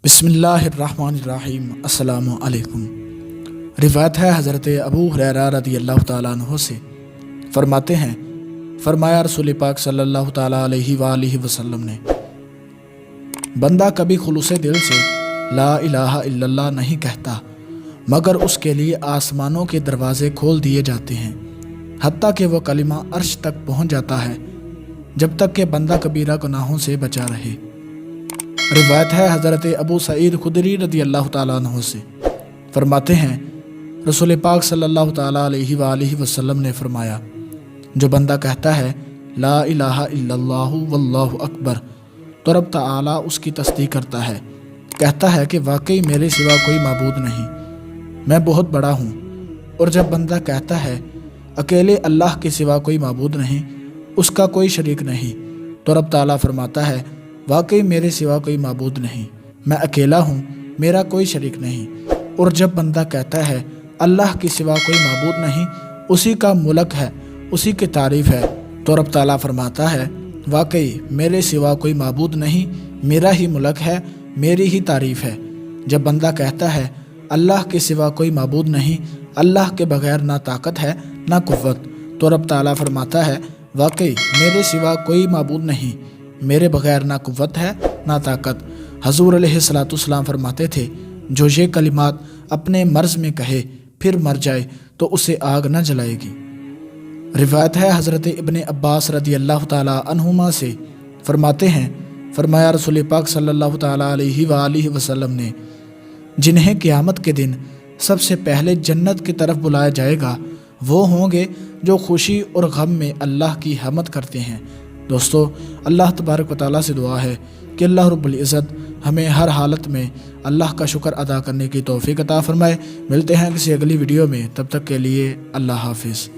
بسم اللہ الرحمن الرحیم۔ السلام علیکم۔ روایت ہے حضرت ابو ہریرہ رضی اللہ تعالیٰ عنہ سے، فرماتے ہیں فرمایا رسول پاک صلی اللہ تعالیٰ علیہ وآلہ وسلم نے، بندہ کبھی خلوص دل سے لا الہ الا اللہ نہیں کہتا مگر اس کے لیے آسمانوں کے دروازے کھول دیے جاتے ہیں، حتیٰ کہ وہ کلمہ عرش تک پہنچ جاتا ہے، جب تک کہ بندہ کبیرہ گناہوں سے بچا رہے۔ روایت ہے حضرت ابو سعید خدری رضی اللہ تعالیٰ عنہ سے، فرماتے ہیں رسول پاک صلی اللہ تعالیٰ علیہ وآلہ وسلم نے فرمایا، جو بندہ کہتا ہے لا الہ الا اللہ واللہ اکبر تو رب تعالیٰ اس کی تصدیق کرتا ہے، کہتا ہے کہ واقعی میرے سوا کوئی معبود نہیں، میں بہت بڑا ہوں۔ اور جب بندہ کہتا ہے اکیلے اللہ کے سوا کوئی معبود نہیں، اس کا کوئی شریک نہیں، تو رب تعالیٰ فرماتا ہے واقعی میرے سوا کوئی معبود نہیں، میں اکیلا ہوں، میرا کوئی شریک نہیں۔ اور جب بندہ کہتا ہے اللہ کے سوا کوئی معبود نہیں، اسی کا ملک ہے، اسی کی تعریف ہے، تو رب تعالیٰ فرماتا ہے واقعی میرے سوا کوئی معبود نہیں، میرا ہی ملک ہے، میری ہی تعریف ہے۔ جب بندہ کہتا ہے اللہ کے سوا کوئی معبود نہیں، اللہ کے بغیر نہ طاقت ہے نہ قوت، تو رب تعالیٰ فرماتا ہے واقعی میرے سوا کوئی معبود نہیں، میرے بغیر نہ قوت ہے نہ طاقت۔ حضور علیہ الصلوۃ والسلام فرماتے تھے جو یہ کلمات اپنے مرض میں کہے پھر مر جائے تو اسے آگ نہ جلائے گی۔ روایت ہے حضرت ابن عباس رضی اللہ تعالیٰ عنہما سے، فرماتے ہیں فرمایا رسول پاک صلی اللہ تعالیٰ علیہ وآلہ وسلم نے، جنہیں قیامت کے دن سب سے پہلے جنت کی طرف بلایا جائے گا وہ ہوں گے جو خوشی اور غم میں اللہ کی حمد کرتے ہیں۔ دوستو، اللہ تبارک و تعالیٰ سے دعا ہے کہ اللہ رب العزت ہمیں ہر حالت میں اللہ کا شکر ادا کرنے کی توفیق عطا فرمائے۔ ملتے ہیں کسی اگلی ویڈیو میں، تب تک کے لیے اللہ حافظ۔